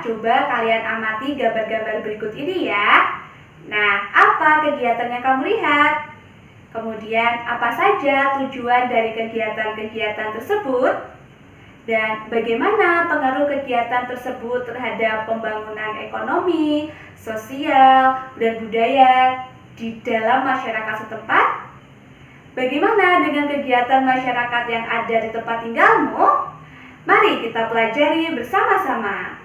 coba kalian amati gambar-gambar berikut ini ya. Nah, apa kegiatan yang kamu lihat? Kemudian, apa saja tujuan dari kegiatan-kegiatan tersebut? Dan bagaimana pengaruh kegiatan tersebut terhadap pembangunan ekonomi, sosial, dan budaya di dalam masyarakat setempat? Bagaimana dengan kegiatan masyarakat yang ada di tempat tinggalmu? Mari kita pelajari bersama-sama.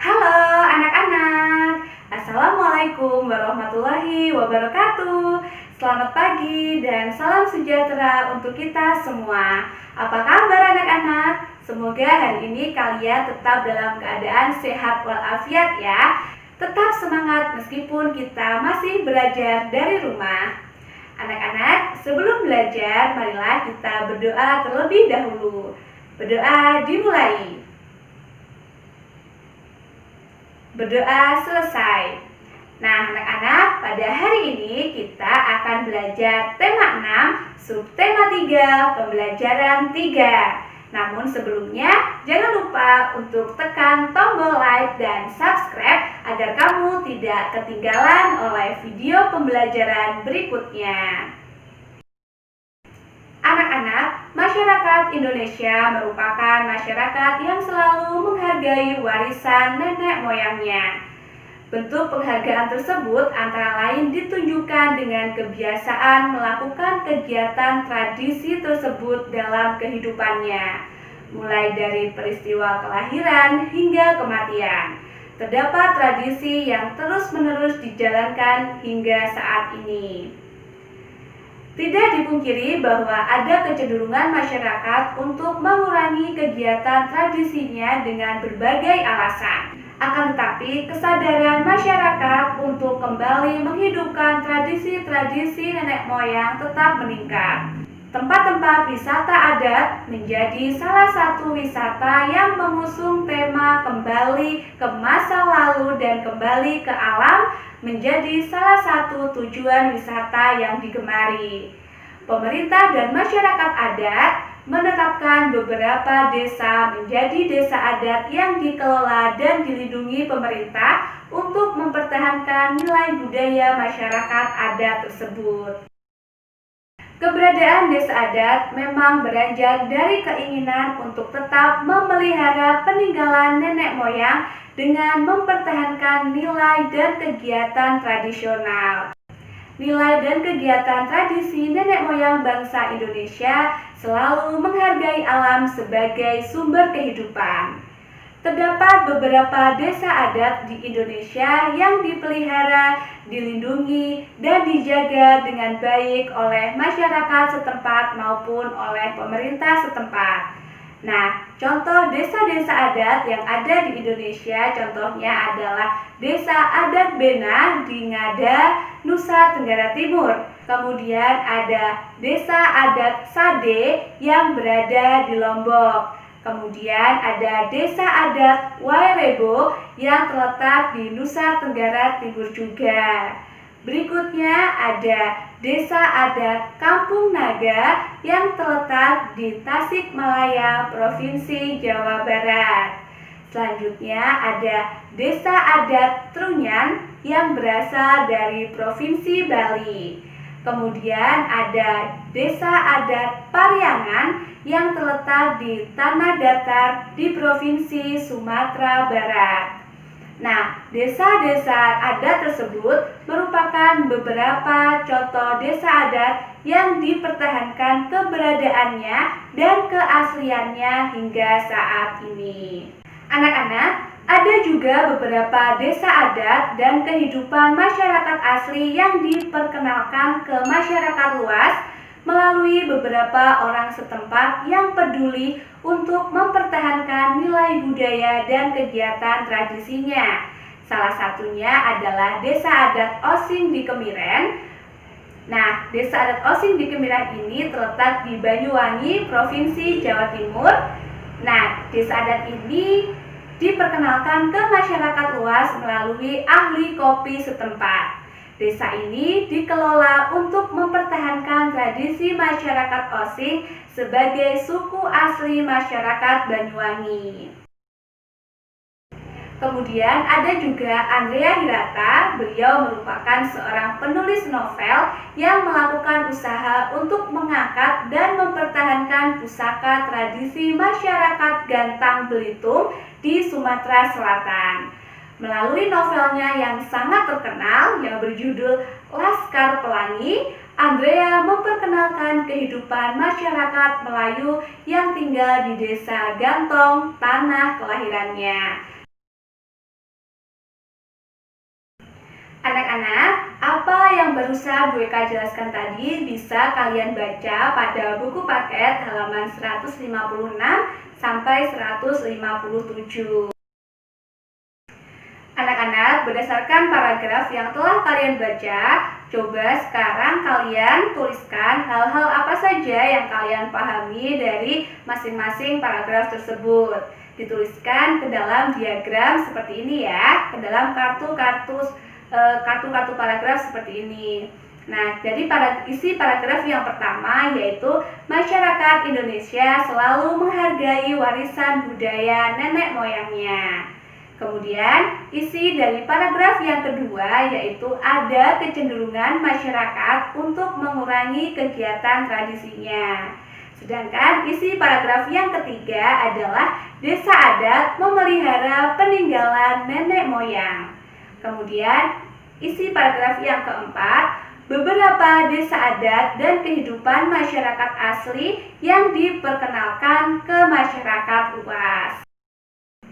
Halo anak-anak, Assalamualaikum warahmatullahi wabarakatuh. Selamat pagi dan salam sejahtera untuk kita semua. Apa kabar anak-anak? Semoga hari ini kalian tetap dalam keadaan sehat walafiat ya. Tetap semangat meskipun kita masih belajar dari rumah. Anak-anak, sebelum belajar, marilah kita berdoa terlebih dahulu. Berdoa dimulai. Berdoa selesai. Nah, anak-anak, pada hari ini kita akan belajar tema 6, subtema 3, pembelajaran 3. Namun sebelumnya, jangan lupa untuk tekan tombol like dan subscribe agar kamu tidak ketinggalan oleh video pembelajaran berikutnya. Anak-anak, masyarakat Indonesia merupakan masyarakat yang selalu menghargai warisan nenek moyangnya. Bentuk penghargaan tersebut antara lain ditunjukkan dengan kebiasaan melakukan kegiatan tradisi tersebut dalam kehidupannya, mulai dari peristiwa kelahiran hingga kematian. Terdapat tradisi yang terus-menerus dijalankan hingga saat ini. Tidak dipungkiri bahwa ada kecenderungan masyarakat untuk mengurangi kegiatan tradisinya dengan berbagai alasan. Akan tetapi, kesadaran masyarakat untuk kembali menghidupkan tradisi-tradisi nenek moyang tetap meningkat. Tempat-tempat wisata adat menjadi salah satu wisata yang mengusung tema kembali ke masa lalu dan kembali ke alam menjadi salah satu tujuan wisata yang digemari. Pemerintah dan masyarakat adat menetapkan beberapa desa menjadi desa adat yang dikelola dan dilindungi pemerintah untuk mempertahankan nilai budaya masyarakat adat tersebut. Keberadaan desa adat memang beranjak dari keinginan untuk tetap memelihara peninggalan nenek moyang dengan mempertahankan nilai dan kegiatan tradisional. Nilai dan kegiatan tradisi nenek moyang bangsa Indonesia selalu menghargai alam sebagai sumber kehidupan. Terdapat beberapa desa adat di Indonesia yang dipelihara, dilindungi, dan dijaga dengan baik oleh masyarakat setempat maupun oleh pemerintah setempat. Nah, contoh desa-desa adat yang ada di Indonesia contohnya adalah Desa Adat Bena di Ngada, Nusa Tenggara Timur. Kemudian ada Desa Adat Sade yang berada di Lombok. Kemudian ada Desa Adat Wairebo yang terletak di Nusa Tenggara Timur juga. Berikutnya ada Desa Adat Kampung Naga yang terletak di Tasikmalaya, Provinsi Jawa Barat. Selanjutnya ada Desa Adat Trunyan yang berasal dari Provinsi Bali. Kemudian ada Desa Adat Pariangan yang terletak di Tanah Datar di Provinsi Sumatera Barat. Nah, desa-desa adat tersebut merupakan beberapa contoh desa adat yang dipertahankan keberadaannya dan keasliannya hingga saat ini. Anak-anak, ada juga beberapa desa adat dan kehidupan masyarakat asli yang diperkenalkan ke masyarakat luas melalui beberapa orang setempat yang peduli untuk mempertahankan nilai budaya dan kegiatan tradisinya. Salah satunya adalah Desa Adat Osing di Kemiren. Nah, Desa Adat Osing di Kemiren ini terletak di Banyuwangi, Provinsi Jawa Timur. Nah, desa adat ini diperkenalkan ke masyarakat luas melalui ahli kopi setempat. Desa ini dikelola untuk mempertahankan tradisi masyarakat Osing sebagai suku asli masyarakat Banyuwangi. Kemudian ada juga Andrea Hirata. Beliau merupakan seorang penulis novel yang melakukan usaha untuk mengangkat dan mempertahankan pusaka tradisi masyarakat Gantang Belitung di Sumatera Selatan. Melalui novelnya yang sangat terkenal yang berjudul Laskar Pelangi, Andrea memperkenalkan kehidupan masyarakat Melayu yang tinggal di Desa Gantong, tanah kelahirannya. Anak-anak, apa yang barusan Bu Eka jelaskan tadi bisa kalian baca pada buku paket halaman 156 sampai 157. Anak-anak, berdasarkan paragraf yang telah kalian baca, coba sekarang kalian tuliskan hal-hal apa saja yang kalian pahami dari masing-masing paragraf tersebut. Dituliskan ke dalam diagram seperti ini ya, ke dalam kartu-kartu paragraf seperti ini. Nah, dari isi paragraf yang pertama yaitu masyarakat Indonesia selalu menghargai warisan budaya nenek moyangnya. Kemudian, isi dari paragraf yang kedua yaitu ada kecenderungan masyarakat untuk mengurangi kegiatan tradisinya. Sedangkan isi paragraf yang ketiga adalah desa adat memelihara peninggalan nenek moyang. Kemudian, isi paragraf yang keempat, beberapa desa adat dan kehidupan masyarakat asli yang diperkenalkan ke masyarakat luas.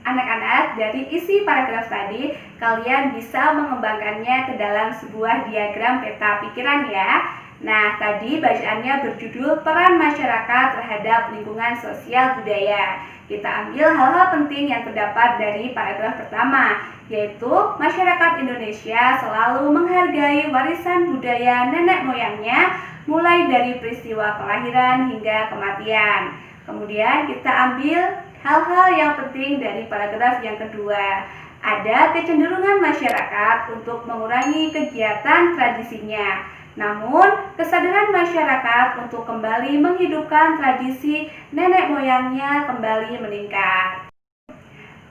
Anak-anak, dari isi paragraf tadi, kalian bisa mengembangkannya ke dalam sebuah diagram peta pikiran ya. Nah, tadi bacaannya berjudul Peran Masyarakat Terhadap Lingkungan Sosial Budaya. Kita ambil hal-hal penting yang terdapat dari paragraf pertama, yaitu masyarakat Indonesia selalu menghargai warisan budaya nenek moyangnya, mulai dari peristiwa kelahiran hingga kematian. Kemudian kita ambil hal-hal yang penting dari paragraf yang kedua. Ada kecenderungan masyarakat untuk mengurangi kegiatan tradisinya. Namun, kesadaran masyarakat untuk kembali menghidupkan tradisi nenek moyangnya kembali meningkat.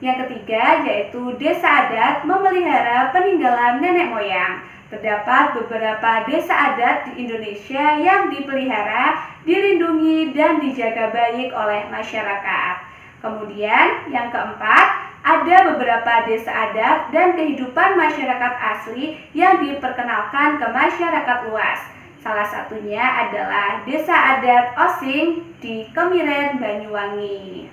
Yang ketiga yaitu desa adat memelihara peninggalan nenek moyang. Terdapat beberapa desa adat di Indonesia yang dipelihara, dilindungi, dan dijaga baik oleh masyarakat. Kemudian yang keempat, ada beberapa desa adat dan kehidupan masyarakat asli yang diperkenalkan ke masyarakat luas. Salah satunya adalah desa adat Osing di Kemiren, Banyuwangi.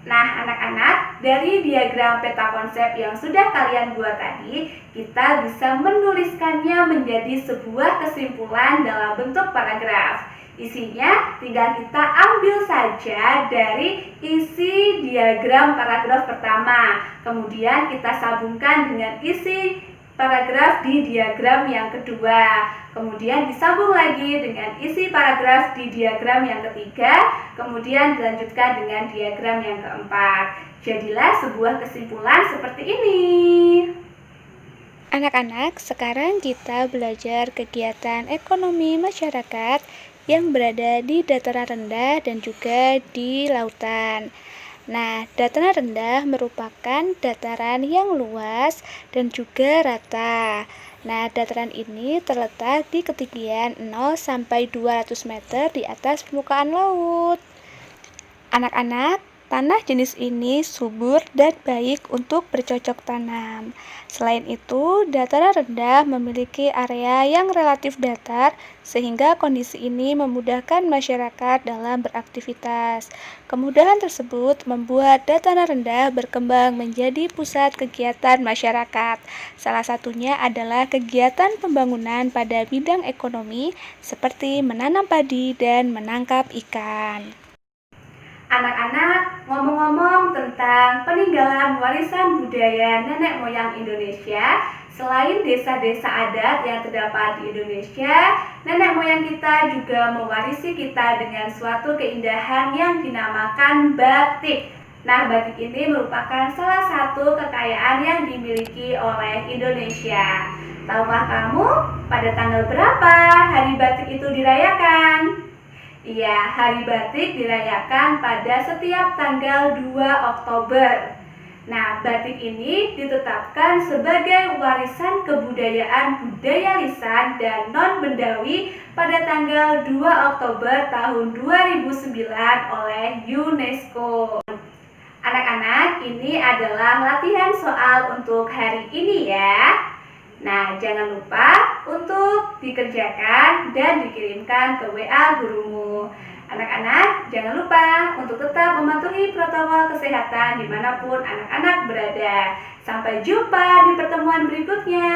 Nah, anak-anak, dari diagram peta konsep yang sudah kalian buat tadi, kita bisa menuliskannya menjadi sebuah kesimpulan dalam bentuk paragraf. Isinya tinggal kita ambil saja dari isi diagram paragraf pertama. Kemudian kita sambungkan dengan isi paragraf di diagram yang kedua. Kemudian disambung lagi dengan isi paragraf di diagram yang ketiga. Kemudian dilanjutkan dengan diagram yang keempat. Jadilah sebuah kesimpulan seperti ini. Anak-anak, sekarang kita belajar kegiatan ekonomi masyarakat yang berada di dataran rendah dan juga di lautan. Nah, dataran rendah merupakan dataran yang luas dan juga rata. Nah, dataran ini terletak di ketinggian 0 sampai 200 meter di atas permukaan laut. Anak-anak, tanah jenis ini subur dan baik untuk bercocok tanam. Selain itu, dataran rendah memiliki area yang relatif datar sehingga kondisi ini memudahkan masyarakat dalam beraktivitas. Kemudahan tersebut membuat dataran rendah berkembang menjadi pusat kegiatan masyarakat. Salah satunya adalah kegiatan pembangunan pada bidang ekonomi seperti menanam padi dan menangkap ikan. Anak-anak, ngomong-ngomong tentang peninggalan warisan budaya nenek moyang Indonesia, selain desa-desa adat yang terdapat di Indonesia, nenek moyang kita juga mewarisi kita dengan suatu keindahan yang dinamakan batik. Nah, batik ini merupakan salah satu kekayaan yang dimiliki oleh Indonesia. Tahukah kamu pada tanggal berapa Hari Batik itu dirayakan? Iya, Hari Batik dirayakan pada setiap tanggal 2 Oktober. Nah, batik ini ditetapkan sebagai warisan kebudayaan budaya lisan dan non-bendawi pada tanggal 2 Oktober tahun 2009 oleh UNESCO. Anak-anak, ini adalah latihan soal untuk hari ini ya. Nah, jangan lupa untuk dikerjakan dan dikirimkan ke WA gurumu. Anak-anak, jangan lupa untuk tetap mematuhi protokol kesehatan dimanapun anak-anak berada. Sampai jumpa di pertemuan berikutnya.